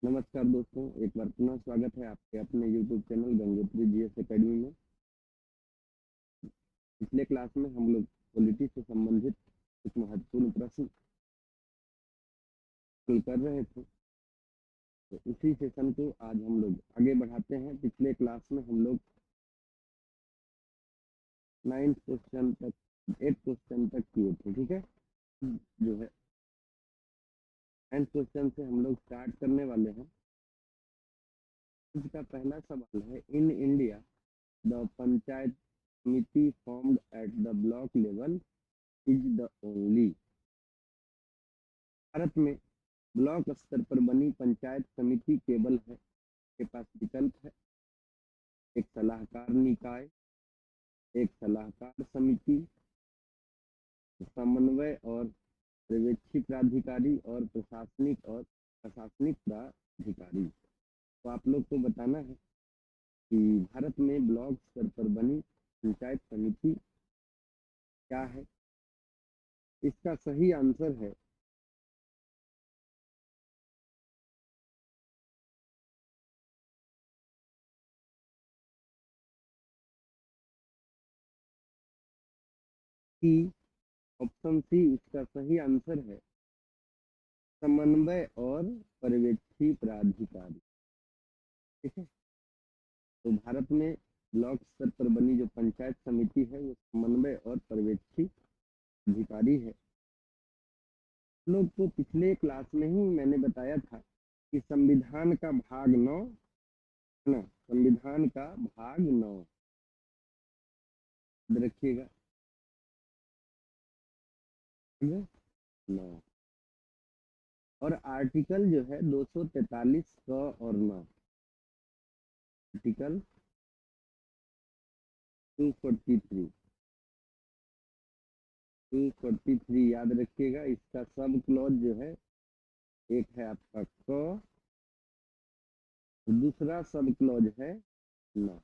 नमस्कार दोस्तों, एक बार पुनः स्वागत है आपके अपने YouTube channel Gangotri GS academy में। पिछले क्लास में हम लोग पॉलिटी से संबंधित कुछ महत्वपूर्ण प्रश्न हल कर रहे थे, तो उसी सेशन को आज हम लोग आगे बढ़ाते हैं। पिछले क्लास में हम लोग 9th क्वेश्चन तक 8th क्वेश्चन तक किए थे, ठीक है। जो है 9th क्वेश्चन से हम लोग स्टार्ट करने वाले हैं। इसका पहला सवाल है, इन इंडिया द पंचायत समिति formed at the block level is the only. Bharat में ब्लॉक स्तर पर बनी पंचायत समिति केवल है, के पास विकल्प है, एक सलाहकार निकाय, एक सलाहकार समिति, समन्वय और पर्यवेक्षी प्राधिकारी और प्रशासनिक प्राधिकारी। तो आप लोग को बताना है कि भारत में ब्लॉक स्तर पर बनी पंचायत समिति क्या है। इसका सही आंसर है कि ऑप्शन सी इसका सही आंसर है, समन्वय और पर्यवेक्षी प्राधिकारी, ठीक है। तो भारत में ब्लॉक स्तर पर बनी जो पंचायत समिति है वो समन्वय और पर्यवेक्षी अधिकारी है। लोग को पिछले क्लास में ही मैंने बताया था कि संविधान का भाग 9 है ना, संविधान का भाग 9 याद रखिएगा, 9 और आर्टिकल जो है 243 क और 9, आर्टिकल 243 याद रखिएगा। इसका सब क्लॉज जो है, एक है आपका क, दूसरा सब क्लॉज है 9।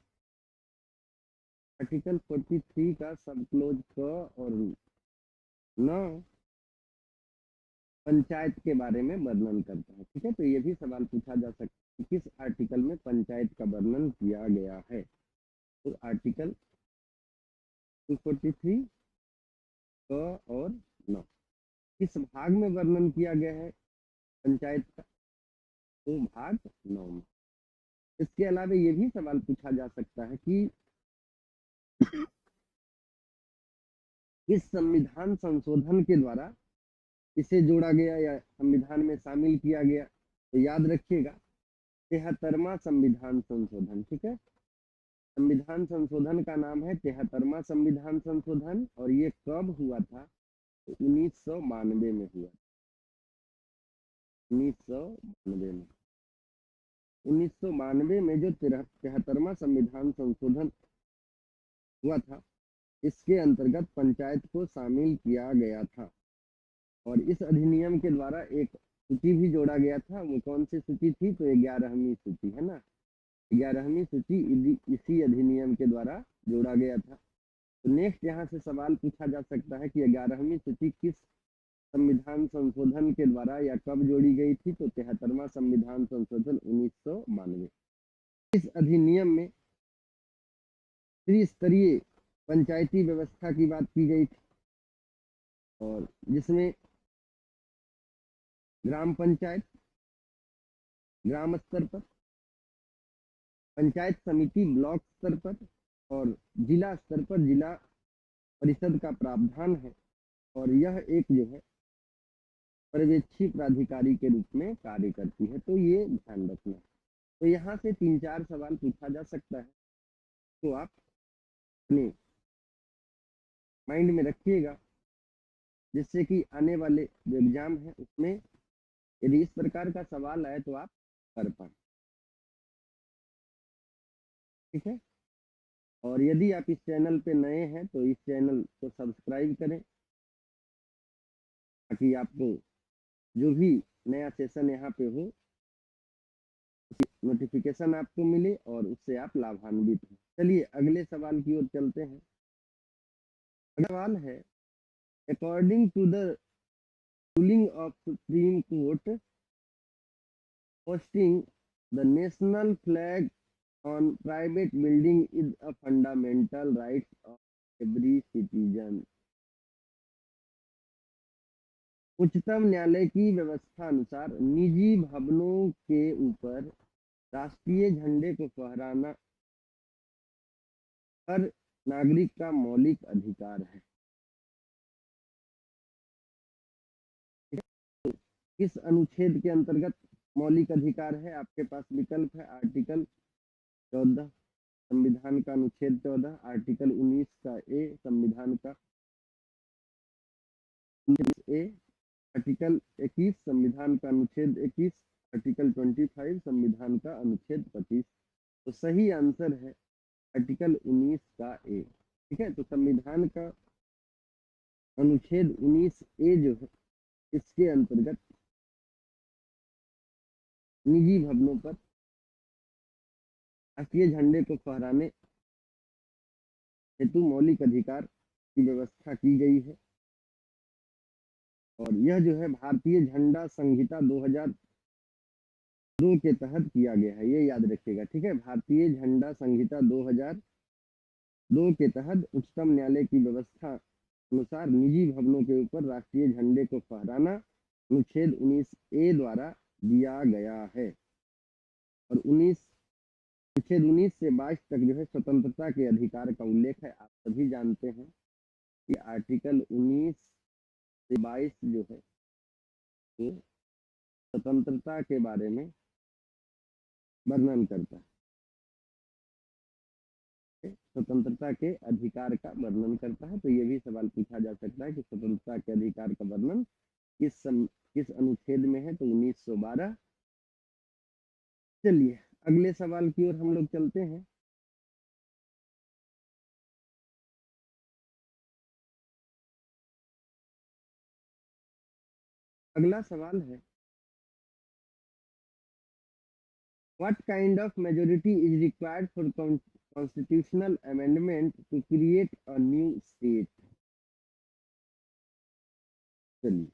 आर्टिकल 43 का सब क्लॉज क और 9 पंचायत के बारे में वर्णन करता है, ठीक है। तो ये भी सवाल पूछा जा सकता है कि किस आर्टिकल में पंचायत का वर्णन किया गया है। तो आर्टिकल 243 क और 9 किस भाग में वर्णन किया गया है पंचायत का, तो भाग 9 में। इसके अलावा ये भी सवाल पूछा जा सकता है कि किस संविधान संशोधन के द्वारा इसे जोड़ा गया या संविधान में शामिल किया गया। तो याद रखिएगा 73वां संविधान संशोधन, ठीक है। संविधान संशोधन का नाम है 73वां संविधान संशोधन और ये कब हुआ था, तो 1992 में हुआ। 1992 में 1992 में जो 73वां संविधान संशोधन हुआ था, इसके अंतर्गत पंचायत को शामिल किया गया था और इस अधिनियम के द्वारा एक सूची भी जोड़ा गया था। वो कौन सी सूची थी, तो 11वीं सूची, है ना। 11वीं सूची इसी अधिनियम के द्वारा जोड़ा गया था। तो नेक्स्ट यहाँ से सवाल पूछा जा सकता है कि 11वीं सूची किस संविधान संशोधन के द्वारा या कब जोड़ी गई थी, तो 73वां संविधान संशोधन 1992। इस अधिनियम में त्रिस्तरीय पंचायती व्यवस्था की बात की गई थी और जिसमें ग्राम पंचायत ग्राम स्तर पर, पंचायत समिति ब्लॉक स्तर पर और जिला स्तर पर जिला परिषद का प्रावधान है और यह एक जो है पर्यवेक्षी प्राधिकारी के रूप में कार्य करती है। तो ये ध्यान रखना। तो यहाँ से 3-4 सवाल पूछा जा सकता है, तो आप अपने माइंड में रखिएगा, जिससे कि आने वाले जो एग्जाम है उसमें यदि इस प्रकार का सवाल आए तो आप कर पाए, ठीक है। और यदि आप इस चैनल पे नए हैं तो इस चैनल को सब्सक्राइब करें, ताकि आपको जो भी नया सेशन यहाँ पे हो नोटिफिकेशन आपको मिले और उससे आप लाभान्वित हो। चलिए अगले सवाल की ओर चलते हैं। अगला सवाल है, according to the ruling of supreme court hosting the national flag on private building is a fundamental right of every citizen. उच्चतम न्यायालय की व्यवस्था अनुसार निजी भवनों के ऊपर राष्ट्रीय झंडे को फहराना हर नागरिक का मौलिक अधिकार है। किस अनुच्छेद के अंतर्गत मौलिक अधिकार है? आपके पास विकल्प है। आर्टिकल 14 संविधान का अनुच्छेद 14, आर्टिकल 19 का ए संविधान का अनुच्छेद ए, आर्टिकल 21 संविधान का अनुच्छेद 21, आर्टिकल 25 संविधान का अनुच्छेद 25। तो सही आंसर है आर्टिकल 19 का ए। ठीक है, तो संविधान का अनुच्छेद 19 ए जो है इसके अंतर्गत निजी भवनों पर राष्ट्रीय झंडे को फहराने हेतु मौलिक अधिकार की व्यवस्था की गई है। और यह जो है भारतीय झंडा संहिता 2002 के तहत किया गया है, ये याद रखिएगा। ठीक है, भारतीय झंडा संहिता 2002 के तहत उच्चतम न्यायालय की व्यवस्था अनुसार निजी भवनों के ऊपर राष्ट्रीय झंडे को फहराना अनुच्छेद 19 ए द्वारा दिया गया है। और अनुच्छेद 19 से 22 तक जो है स्वतंत्रता के अधिकार का उल्लेख है। आप सभी जानते हैं कि आर्टिकल 19 से 22 जो है वो स्वतंत्रता के बारे में वर्णन करता है, स्वतंत्रता के अधिकार का वर्णन करता है। तो ये भी सवाल पूछा जा सकता है कि स्वतंत्रता के अधिकार का वर्णन किस अनुच्छेद में है? तो 1912। चलिए अगले सवाल की ओर हम लोग चलते हैं। अगला सवाल है, what kind of majority is required for constitutional amendment to create a new state? चलिए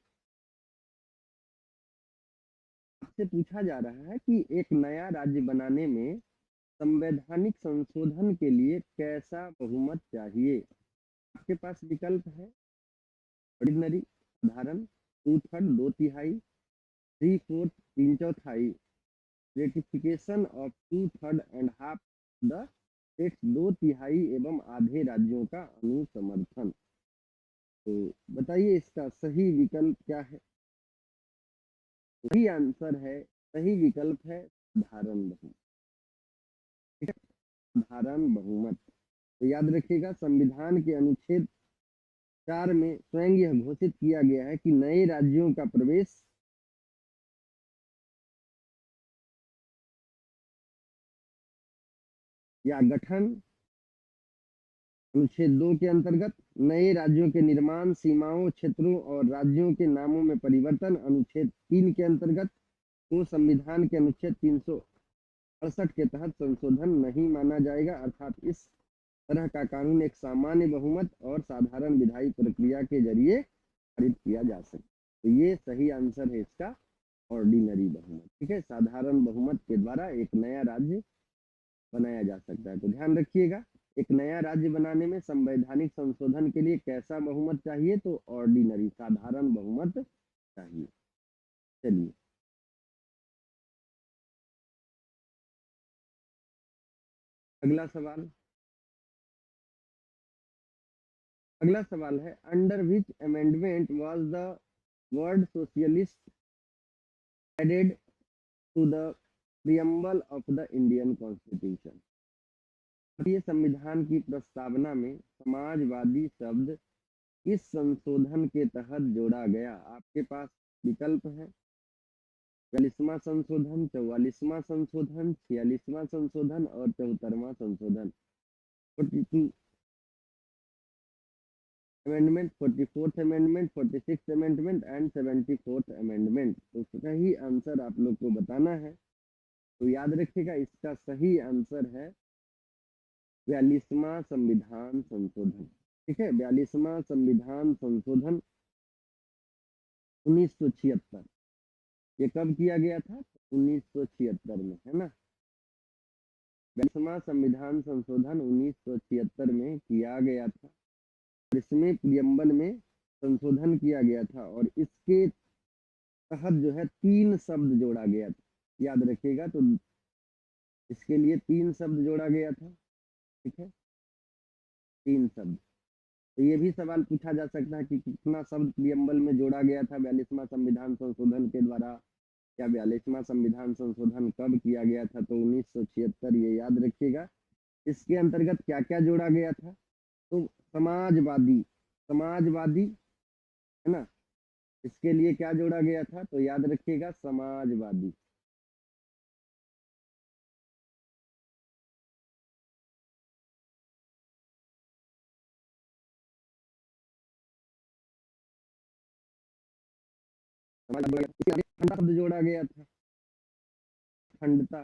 आपसे पूछा जा रहा है कि एक नया राज्य बनाने में संवैधानिक संशोधन के लिए कैसा बहुमत चाहिए? आपके पास विकल्प है। ऑर्डिनरी साधारण, 2/3 2/3, 3/4 3/4, ratification of 2/3 and half the states 2/3 एवं आधे राज्यों का अनुसमर्थन। तो बताइए इसका सही विकल्प क्या है? सही आंसर है, सही विकल्प है साधारण बहुमत। ठीक है, साधारण बहुमत। तो याद रखिएगा संविधान के अनुच्छेद 4 में स्वयं यह घोषित किया गया है कि नए राज्यों का प्रवेश या गठन अनुच्छेद 2 के अंतर्गत, नए राज्यों के निर्माण, सीमाओं, क्षेत्रों और राज्यों के नामों में परिवर्तन अनुच्छेद 3 के अंतर्गत को संविधान के अनुच्छेद 368 के तहत संशोधन नहीं माना जाएगा। अर्थात इस तरह का कानून एक सामान्य बहुमत और साधारण विधायी प्रक्रिया के जरिए पारित किया जा सकता है। तो ये सही आंसर है इसका, ऑर्डिनरी बहुमत। ठीक है, साधारण बहुमत के द्वारा एक नया राज्य बनाया जा सकता है। तो ध्यान रखिएगा, एक नया राज्य बनाने में संवैधानिक संशोधन के लिए कैसा बहुमत चाहिए? तो ऑर्डिनरी साधारण बहुमत चाहिए। चलिए अगला सवाल। अगला सवाल है, under which amendment was the word socialist added to the preamble of the Indian constitution? भारतीय संविधान की प्रस्तावना में समाजवादी शब्द किस संशोधन के तहत जोड़ा गया? आपके पास विकल्प है। 42वां संशोधन, 44वां संशोधन, 46वां संशोधन और 74वां संशोधन। 42 amendment, 44th amendment, 46th amendment and 74th amendment. तो सही आंसर आप लोग को बताना है। तो याद रखिएगा इसका सही आंसर है 42वां संविधान संशोधन। ठीक है, 42वां संविधान संशोधन 1976। ये कब किया गया था? 1976 में, है ना। 42वां संविधान संशोधन 1976 में किया गया था और इसमें प्रियम्बल में संशोधन किया गया था और इसके तहत जो है 3 शब्द जोड़ा गया था। याद रखिएगा, तो इसके लिए 3 शब्द जोड़ा गया था, ठीक है, 3 शब्द। तो ये भी सवाल पूछा जा सकता है कि कितना शब्द प्रियम्बल में जोड़ा गया था 42वां संविधान संशोधन के द्वारा, या 42वां संविधान संशोधन कब किया गया था? तो 1976, ये याद रखिएगा। इसके अंतर्गत क्या क्या जोड़ा गया था? तो समाजवादी, समाजवादी, है ना, इसके लिए क्या जोड़ा गया था? तो याद रखिएगा, समाजवादी। इसके आगे अखंडता शब्द जोड़ा गया था, अखंडता।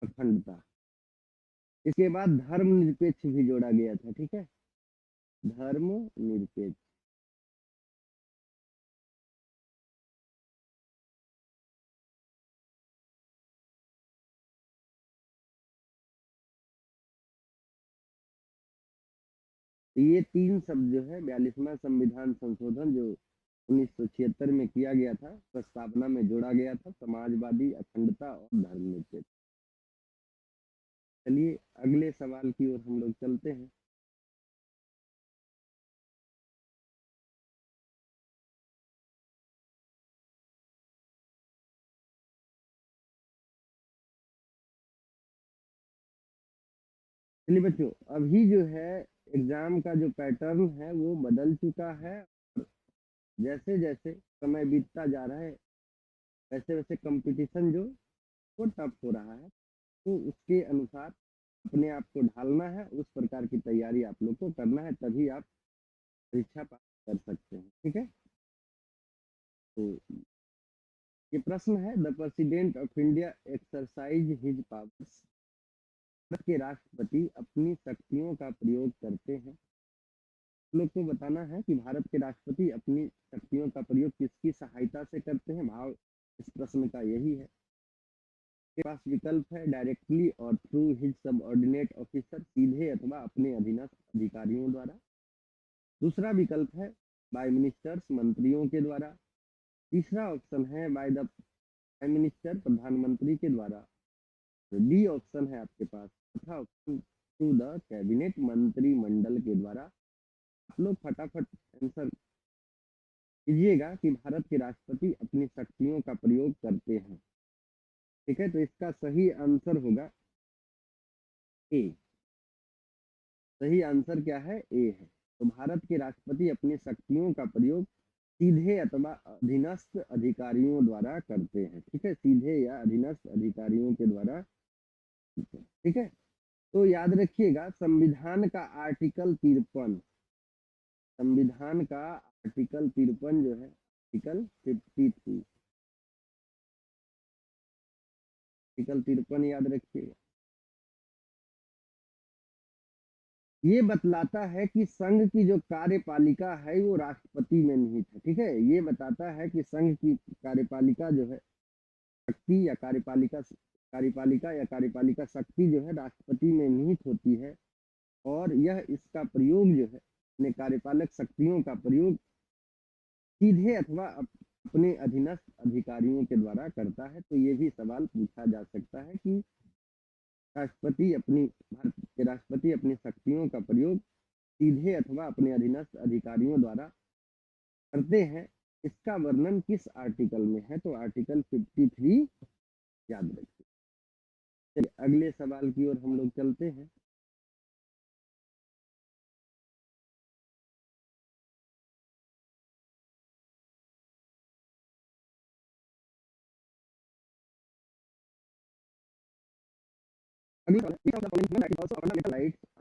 अखंडता। इसके बाद धर्मनिरपेक्ष भी जोड़ा गया था, ठीक है, धर्मनिरपेक्ष। तो ये 3 शब्द जो है 42वां संविधान संशोधन जो 1976 में किया गया था, प्रस्तावना में जोड़ा गया था, समाजवादी, अखंडता और धर्मनिरपेक्ष। चलिए अगले सवाल की ओर हम लोग चलते हैं। चलिए बच्चों, अभी जो है एग्जाम का जो पैटर्न है वो बदल चुका है। जैसे जैसे समय बीतता जा रहा है वैसे वैसे कंपटीशन जो वो टफ हो रहा है, तो उसके अनुसार अपने आप को ढालना है, उस प्रकार की तैयारी आप लोग को करना है, तभी आप परीक्षा पास कर सकते हैं, ठीक है। तो ये प्रश्न है, the president of India exercise his powers. Bharat के राष्ट्रपति अपनी शक्तियों का प्रयोग करते हैं। लोग को बताना है कि भारत के राष्ट्रपति अपनी शक्तियों का प्रयोग किसकी सहायता से करते हैं। भाव इस प्रश्न का यही है। के पास विकल्प है, डायरेक्टली और थ्रू हिज सबऑर्डिनेट ऑफिसर, सीधे अथवा अपने अधीनस्थ अधिकारियों द्वारा। दूसरा विकल्प है बाय मिनिस्टर्स, मंत्रियों के द्वारा। तीसरा ऑप्शन है बाय द प्राइम मिनिस्टर, प्रधानमंत्री के द्वारा। डी ऑप्शन है आपके पास, चौथा ऑप्शन टू द कैबिनेट, मंत्रिमंडल के द्वारा। आप लोग फटाफट आंसर कीजिएगा कि भारत के राष्ट्रपति अपनी शक्तियों का प्रयोग करते हैं, ठीक है। तो इसका सही आंसर होगा ए। सही आंसर क्या है? ए है। तो भारत के राष्ट्रपति अपनी शक्तियों का प्रयोग सीधे अथवा अधीनस्थ अधिकारियों द्वारा करते हैं, ठीक है, सीधे या अधीनस्थ अधिकारियों के द्वारा, ठीक है। तो याद रखिएगा, संविधान का आर्टिकल 53, संविधान का आर्टिकल 53 जो है आर्टिकल 53, आर्टिकल 53 याद रखिएगा। ये बतलाता है कि संघ की जो कार्यपालिका है वो राष्ट्रपति में निहित है, ठीक है। ये बताता है कि संघ की कार्यपालिका जो है शक्ति या कार्यपालिका शक्ति जो है राष्ट्रपति में निहित होती है, और यह इसका प्रयोग जो है अपने कार्यपालक शक्तियों का प्रयोग सीधे अथवा अपने अधीनस्थ अधिकारियों के द्वारा करता है। तो ये भी सवाल पूछा जा सकता है कि भारत के राष्ट्रपति अपनी शक्तियों का प्रयोग सीधे अथवा अपने अधीनस्थ अधिकारियों द्वारा करते हैं, इसका वर्णन किस आर्टिकल में है? तो आर्टिकल 53 याद रखिए। चलिए अगले सवाल की ओर हम लोग चलते हैं।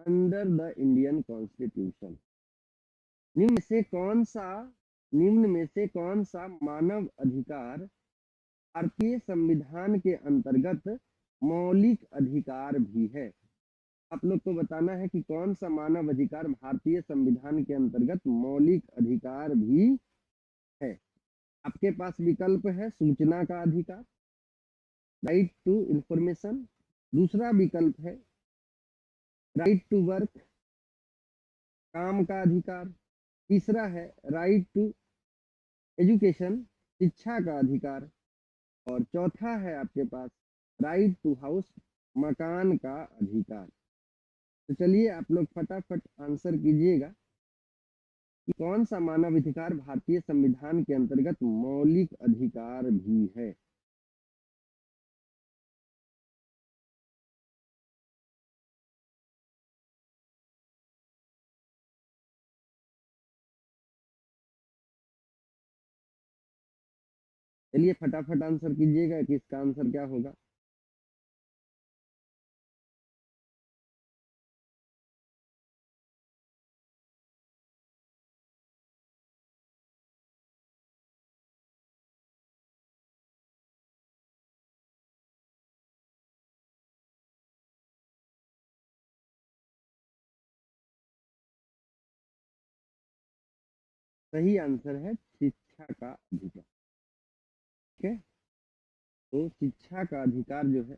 अंडर द इंडियन कॉन्स्टिट्यूशन, निम्न से कौन सा निम्न में से कौन सा मानव अधिकार भारतीय संविधान के अंतर्गत मौलिक अधिकार भी है। आप लोग को बताना है कि कौन सा मानव अधिकार भारतीय संविधान के अंतर्गत मौलिक अधिकार भी है। आपके पास विकल्प है सूचना का अधिकार, राइट टू इंफॉर्मेशन। दूसरा विकल्प है राइट टू वर्क, काम का अधिकार। तीसरा है राइट टू एजुकेशन, शिक्षा का अधिकार। और चौथा है आपके पास राइट टू हाउस, मकान का अधिकार। तो चलिए आप लोग फटाफट आंसर कीजिएगा कि कौन सा मानव अधिकार भारतीय संविधान के अंतर्गत मौलिक अधिकार भी है। चलिए फटाफट आंसर कीजिएगा कि इसका आंसर क्या होगा। सही आंसर है शिक्षा का अधिकार। ठीक है, तो शिक्षा का अधिकार जो है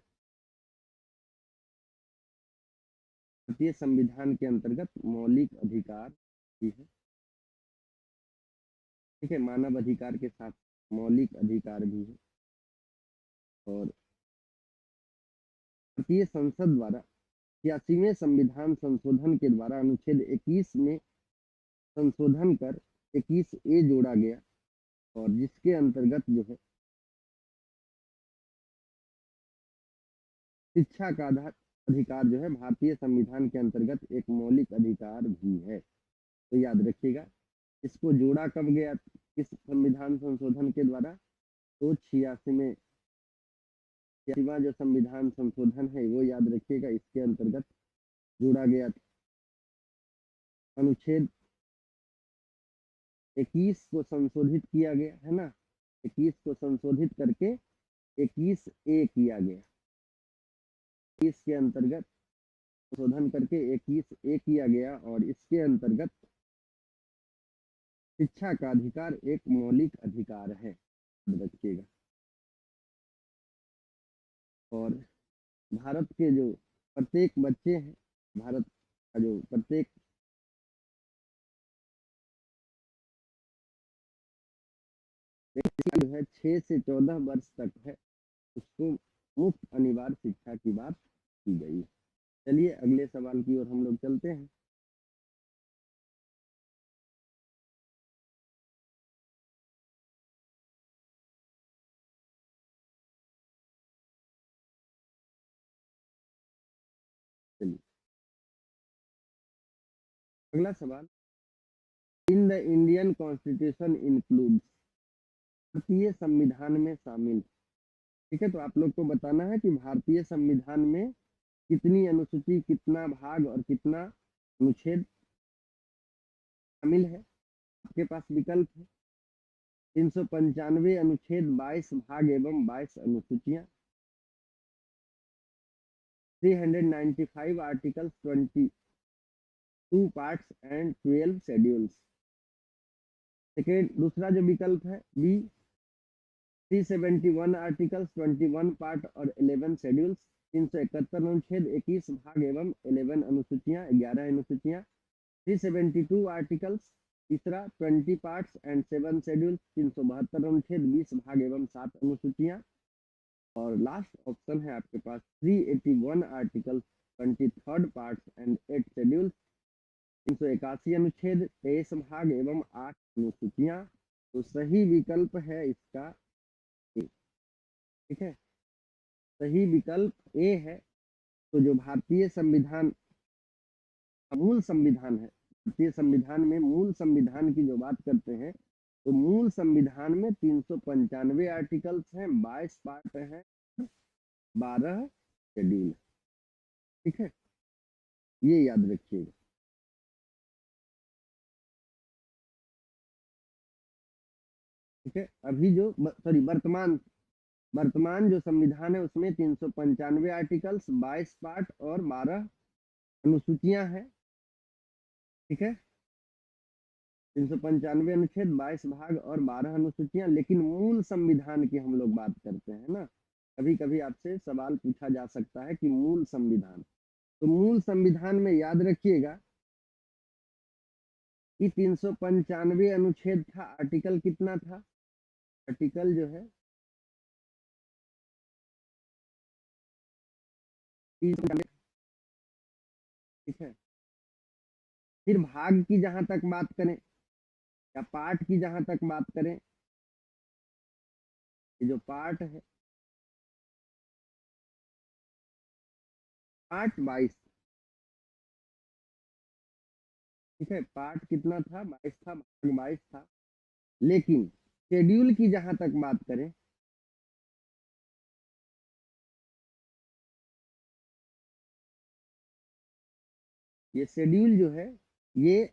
भारतीय संविधान के अंतर्गत मौलिक अधिकार भी है। ठीक है, मानव अधिकार के साथ मौलिक अधिकार भी है। और भारतीय संसद द्वारा 86वें संविधान संशोधन के द्वारा अनुच्छेद 21 में संशोधन कर 21A जोड़ा गया, और जिसके अंतर्गत जो है शिक्षा का अधिकार जो है भारतीय संविधान के अंतर्गत एक मौलिक अधिकार भी है। तो याद रखिएगा, इसको जोड़ा कब गया, किस संविधान संशोधन के द्वारा, तो 86वां जो संविधान संशोधन है वो याद रखिएगा, इसके अंतर्गत जोड़ा गया था। अनुच्छेद 21 को संशोधित किया गया है ना, 21 को संशोधित करके 21A किया गया। 21 के अंतर्गत संशोधन करके 21A किया गया, और इसके अंतर्गत शिक्षा का अधिकार एक मौलिक अधिकार है, याद रखिएगा। और भारत के जो प्रत्येक बच्चे हैं, भारत का जो प्रत्येक व्यक्ति जो है 6 से 14 वर्ष तक है, उसको मुफ्त अनिवार्य शिक्षा की बात की गई है। चलिए अगले सवाल की ओर हम लोग चलते हैं। चलिए अगला सवाल, in the Indian constitution includes, भारतीय संविधान में शामिल। ठीक है, तो आप लोग को बताना है कि भारतीय संविधान में कितनी अनुसूची, कितना भाग और कितना अनुच्छेद शामिल है। आपके पास विकल्प है 395 अनुच्छेद, 22 भाग एवं 22 अनुसूचियां, 395 articles, 22 parts and 12 schedules. Second, दूसरा जो विकल्प है बी, 371 आर्टिकल्स, 21 पार्ट और 11 शेड्यूल्स, 371 अनुच्छेद, 21 भाग एवं 11 अनुसूचियां, 11 अनुसूचियां। 372 आर्टिकल्स, तीसरा 20 पार्ट्स एंड 7 शेड्यूल्स, 372 अनुच्छेद, 20 भाग एवं 7 अनुसूचियां। और लास्ट ऑप्शन है आपके पास 381 आर्टिकल्स, 23 पार्ट्स एंड 8 शेड्यूल्स, 381 अनुच्छेद, 23 भाग एवं 8 अनुसूचियां। तो सही विकल्प है इसका ए। ठीक है, सही विकल्प ए है। तो जो भारतीय संविधान मूल संविधान है, भारतीय संविधान में मूल संविधान की जो बात करते हैं, तो मूल संविधान में 395 आर्टिकल्स हैं, 22 पार्ट हैं, 12 शेड्यूल। ठीक है, ये याद रखिएगा। ठीक है, अभी जो सॉरी वर्तमान वर्तमान जो संविधान है उसमें 395 आर्टिकल्स, 22 पार्ट और 12 अनुसूचियां हैं। ठीक है, 395 अनुच्छेद, 22 भाग और 12 अनुसूचियां। लेकिन मूल संविधान की हम लोग बात करते हैं ना, कभी कभी आपसे सवाल पूछा जा सकता है कि मूल संविधान, तो मूल संविधान में याद रखिएगा कि 395 अनुच्छेद था। आर्टिकल कितना था? आर्टिकल जो है 395। ठीक है, फिर भाग की जहां तक बात करें या पार्ट की जहां तक बात करें, ये जो पार्ट है, पार्ट 22। ठीक है, पार्ट कितना था? 22 था, भाग 22 था। लेकिन शेड्यूल की जहां तक बात करें, ये शेड्यूल जो है ये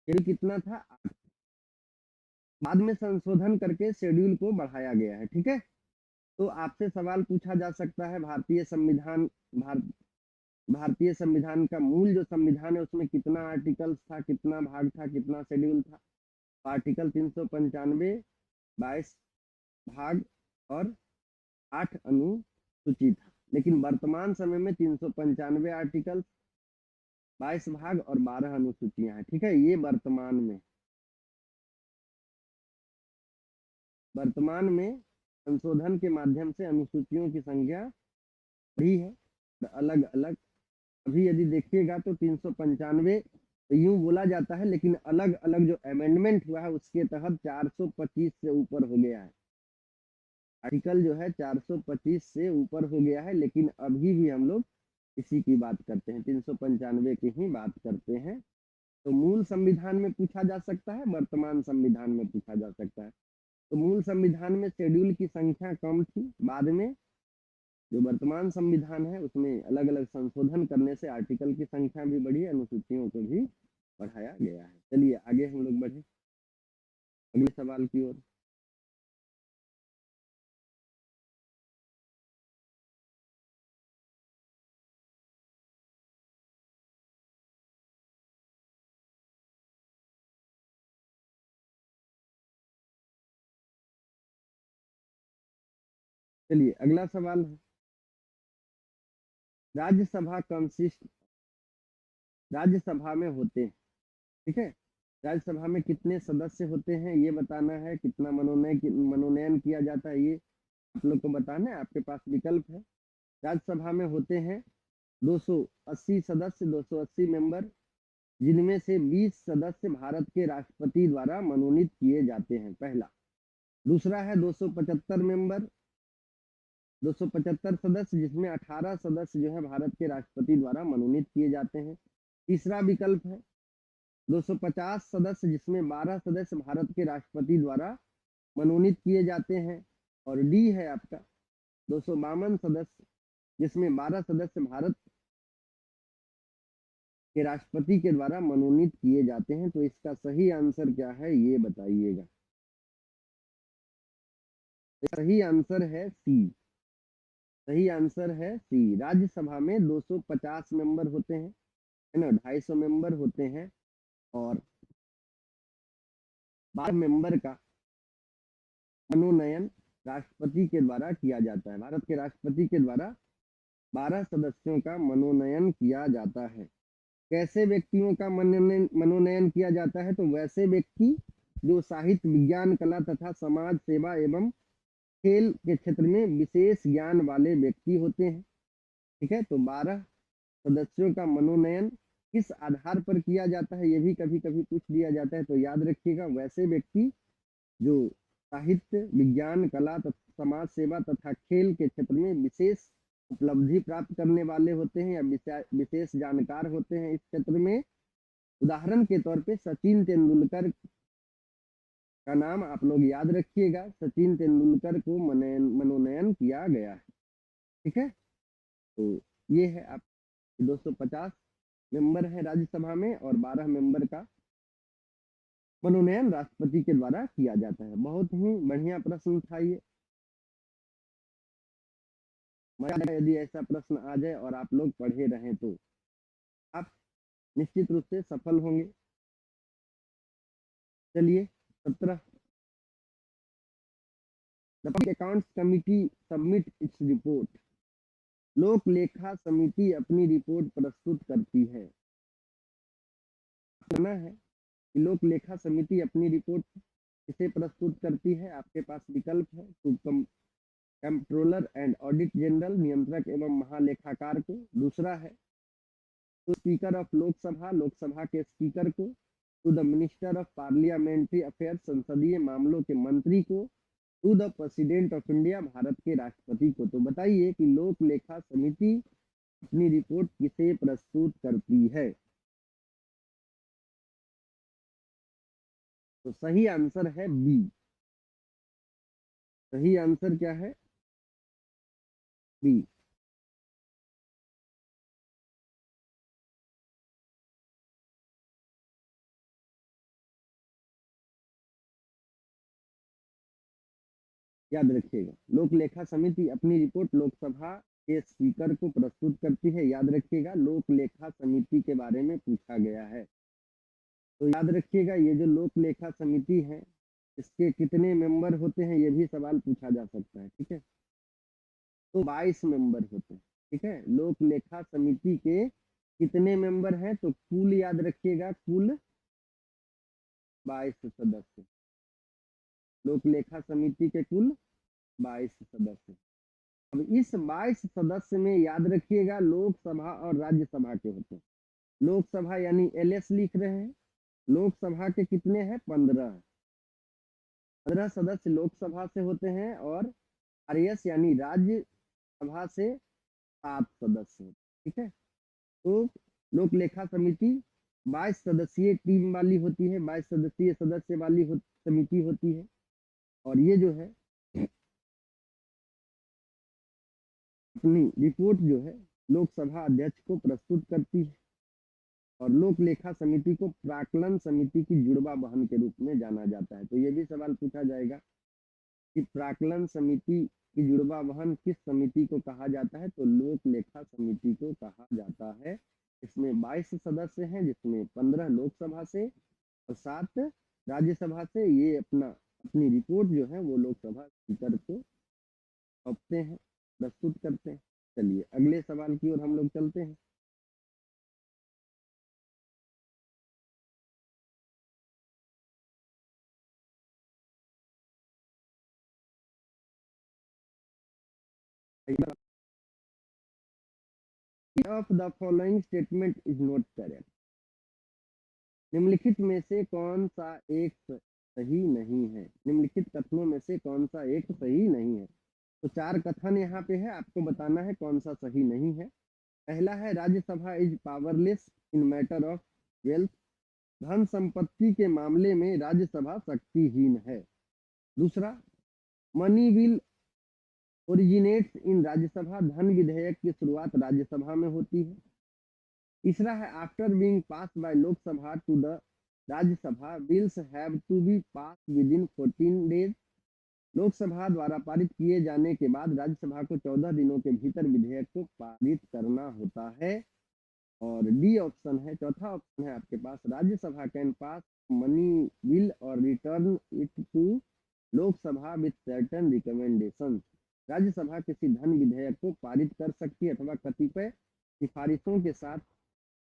शेड्यूल कितना था? 8। बाद में संशोधन करके शेड्यूल को बढ़ाया गया है। ठीक है, तो आपसे सवाल पूछा जा सकता है भारतीय संविधान, भारतीय संविधान का मूल जो संविधान है उसमें कितना आर्टिकल्स था, कितना भाग था, कितना शेड्यूल था? आर्टिकल 395, 22 भाग और 8 अनुसूची था। लेकिन वर्तमान समय में 395 आर्टिकल, 22 भाग और 12 अनुसूचियां हैं। ठीक है, ये वर्तमान में संशोधन के माध्यम से अनुसूचियों की संख्या बढ़ी है, अलग अलग। अभी यदि देखिएगा तो 395 तो यूं बोला जाता है, लेकिन अलग अलग जो अमेंडमेंट हुआ है उसके तहत 425 से ऊपर हो गया है। आर्टिकल जो है 425 से ऊपर हो गया है, लेकिन अभी भी हम लोग इसी की बात करते हैं, 395 की ही बात करते हैं। तो मूल संविधान में पूछा जा सकता है, वर्तमान संविधान में पूछा जा सकता है। तो मूल संविधान में शेड्यूल की संख्या कम थी, बाद में जो वर्तमान संविधान है उसमें अलग अलग संशोधन करने से आर्टिकल की संख्या भी बढ़ी, अनुसूचियों को भी बढ़ाया गया है। चलिए आगे हम लोग बढ़े अगले सवाल की ओर। चलिए अगला सवाल है, राज्यसभा कंसिस्ट, राज्यसभा में होते हैं। ठीक है, राज्यसभा में कितने सदस्य होते हैं ये बताना है, कितना मनोनयन किया जाता है ये आप लोग को बताना है। आपके पास विकल्प है। राज्यसभा में होते हैं 280 सदस्य, 280 मेंबर, जिनमें से 20 सदस्य भारत के राष्ट्रपति द्वारा मनोनीत किए जाते हैं, पहला। दूसरा है 275 मेंबर, 275 सदस्य, जिसमें 18 सदस्य जो है भारत के राष्ट्रपति द्वारा मनोनीत किए जाते हैं। तीसरा विकल्प है 250 सदस्य, जिसमें 12 सदस्य भारत के राष्ट्रपति द्वारा मनोनीत किए जाते हैं। और डी है आपका 252 सदस्य, जिसमें 12 सदस्य भारत के राष्ट्रपति के द्वारा मनोनीत किए जाते हैं। तो इसका सही आंसर क्या है ये बताइएगा। सही आंसर है सी। सही आंसर है सी। राज्यसभा में 250 मेंबर होते हैं, है ना, 250 मेंबर होते हैं, और 12 मेंबर का मनोनयन राष्ट्रपति के द्वारा किया जाता है। भारत के राष्ट्रपति के द्वारा 12 सदस्यों का मनोनयन किया जाता है। कैसे व्यक्तियों का मनोनयन किया जाता है? तो वैसे व्यक्ति जो साहित्य, विज्ञान, कला तथा समाज सेवा एवं खेल के क्षेत्र में विशेष ज्ञान वाले व्यक्ति होते हैं। ठीक है, तो 12 सदस्यों का मनोनयन किस आधार पर किया जाता है ये भी कभी कभी पूछ दिया जाता है। तो याद रखिएगा, वैसे व्यक्ति जो साहित्य, विज्ञान, कला तथा समाज सेवा तथा खेल के क्षेत्र में विशेष उपलब्धि प्राप्त करने वाले होते हैं या विशेष जानकार होते हैं इस क्षेत्र में। उदाहरण के तौर पे सचिन तेंदुलकर का नाम आप लोग याद रखिएगा, सचिन तेंदुलकर को मनोनयन किया गया है। ठीक है, तो ये है आप 250 मेंबर है राज्यसभा में और 12 मेंबर का मनोनयन राष्ट्रपति के द्वारा किया जाता है। बहुत ही बढ़िया प्रश्न था ये। मजा आएगा यदि ऐसा प्रश्न आ जाए और आप लोग पढ़े रहें तो आप निश्चित रूप से सफल होंगे। चलिए 17, the public accounts committee submit its report. लोक लेखा समिति अपनी रिपोर्ट प्रस्तुत करती है। कहना है कि लोक लेखा समिति अपनी रिपोर्ट किसे प्रस्तुत करती है। आपके पास विकल्प है to controller and audit general, नियंत्रक एवं महालेखाकार को। दूसरा है to speaker of Lok Sabha, Lok Sabha के स्पीकर को। To the minister of parliamentary affairs, संसदीय मामलों के मंत्री को। To the president of India, भारत के राष्ट्रपति को। तो बताइए कि लोक लेखा समिति अपनी रिपोर्ट किसे प्रस्तुत करती है। तो सही आंसर है बी। सही आंसर क्या है? बी। याद रखिएगा, लोक लेखा समिति अपनी रिपोर्ट लोकसभा के स्पीकर को प्रस्तुत करती है। याद रखिएगा, लोक लेखा समिति के बारे में पूछा गया है। तो याद रखिएगा, ये जो लोक लेखा समिति है इसके कितने मेंबर होते हैं, ये भी सवाल पूछा जा सकता है। ठीक है, तो 22 मेंबर होते हैं। ठीक है, लोक लेखा समिति के कितने मेंबर हैं? तो कुल याद रखिएगा, कुल 22 सदस्य। लोक लेखा समिति के कुल 22 सदस्य। अब इस 22 सदस्य में याद रखिएगा लोकसभा और राज्यसभा के होते हैं। लोकसभा यानी एलएस लिख रहे हैं। लोकसभा के कितने हैं? 15 सदस्य लोकसभा से होते हैं और आरएस यानी राज्यसभा से 7 सदस्य। ठीक है, तो लोक लेखा समिति 22 सदस्यीय टीम वाली होती है, 22 सदस्यीय सदस्य वाली समिति होती है। और ये जो है अपनी रिपोर्ट जो है लोकसभा अध्यक्ष को प्रस्तुत करती है। और लोक लेखा समिति को प्राक्कलन समिति की जुड़वा बहन के रूप में जाना जाता है। तो ये भी सवाल पूछा जाएगा कि प्राक्कलन समिति की जुड़वा बहन किस समिति को कहा जाता है? तो लोक लेखा समिति को कहा जाता है। इसमें 22 सदस्य हैं, जिसमें 15 लोकसभा से और 7 राज्यसभा से। ये अपनी रिपोर्ट जो है वो लोकसभा स्पीकर को सौंपते हैं, प्रस्तुत करते हैं। चलिए अगले सवाल की ओर हम लोग चलते हैं। Of the following statement is not correct. निम्नलिखित में से कौन सा एक सही नहीं है? निम्नलिखित कथनों में से कौन सा एक सही नहीं है? तो 4 कथन यहाँ पे है, आपको बताना है कौन सा सही नहीं है। पहला है Rajya Sabha is powerless in matter of wealth. धन संपत्ति के मामले में राज्यसभा शक्तिहीन है। दूसरा, मनी विल ओरिजिनेट्स इन राज्यसभा। धन विधेयक की शुरुआत राज्यसभा में होती है। तीसरा है after being pass by Lok Sabha to the Rajya Sabha, bills have to be pass within 14 days. Lok Sabha द्वारा पारित किए जाने के बाद राज्यसभा को 14 दिनों के भीतर विधेयक को पारित करना होता है। और डी ऑप्शन है, चौथा ऑप्शन है आपके पास, Rajya Sabha can pass money bill और return it to Lok Sabha with certain recommendation. Rajya Sabha किसी धन विधेयक को पारित कर सकती है अथवा कतिपय सिफारिशों के साथ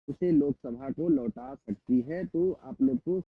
उसे लोकसभा को लौटा सकती है। तो आप लोग को